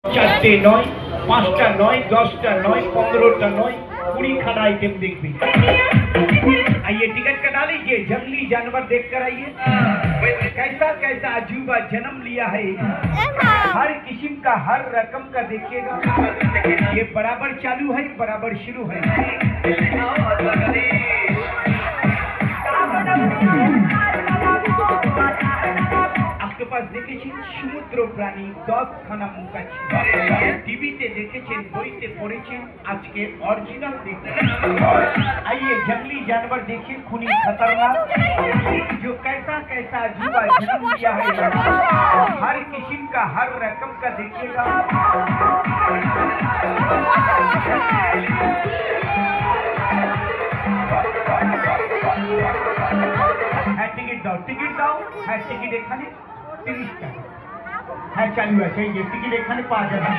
চারটে নয়, পাঁচটা নয়, 10টা নয়, 15টা নয়, 20 आइटम देखिए। आइए टिकट कटा लीजिए, जंगली जानवर देख कर आइए। कैसा कैसा अजूबा जन्म लिया है, हर किस्म का हर रकम का देखिएगा। ये बराबर चालू है, बराबर शुरू है। অক্টোপাস দেখেছেন, সমুদ্র প্রাণী, 10খানা মুখ আছে। টিভিতে দেখেছেন, বইতে পড়েছেন, আজকে অরিজিনাল দেখছেন। आइए जंगली जानवर देखिए, खूनी खतरनाक, जो कैसा कैसा अजूबा जन्म लिया है, हर किस्म का हर रकम का देखिएगा। है टिकट दाओ, टिकट दाओ। है टिकट এখানে 30 টাকা। হ্যাঁ চালু আছে, এই যে টিকিট এখানে পাওয়া যাবে।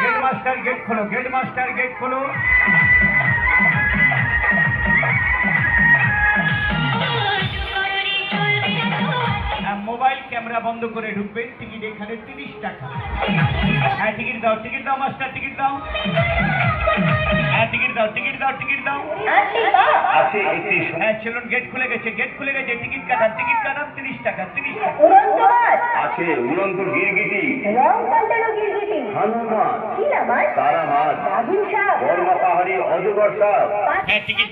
गेट मास्टर गेट खोलो, गेट मास्टर गेट खोलो। মোবাইল ক্যামেরা বন্ধ করে ঢুকবেন। টিকিট এখানে 30 টাকা। হ্যাঁ টিকিট দাও, টিকিট দাও মাস্টার, টিকিট দাও। হ্যাঁ টিকিট দাও, টিকিট দাও, টিকিট দাও। আছে হ্যাঁ চলুন, গেট খুলে গেছে, গেট খুলে গেছে। টিকিট কাটান, টিকিট কাটান, 30 টাকা, 30 টাকা। আছে উড়ন্ত গিরগিটি, রং পাল্টানো গিরগিটি, হনুমান, শিলা মাছ, তারা মাছ, বাঘিন সাপ, বর্মা পাহাড়ি অজগর সাপ। হ্যাঁ টিকিট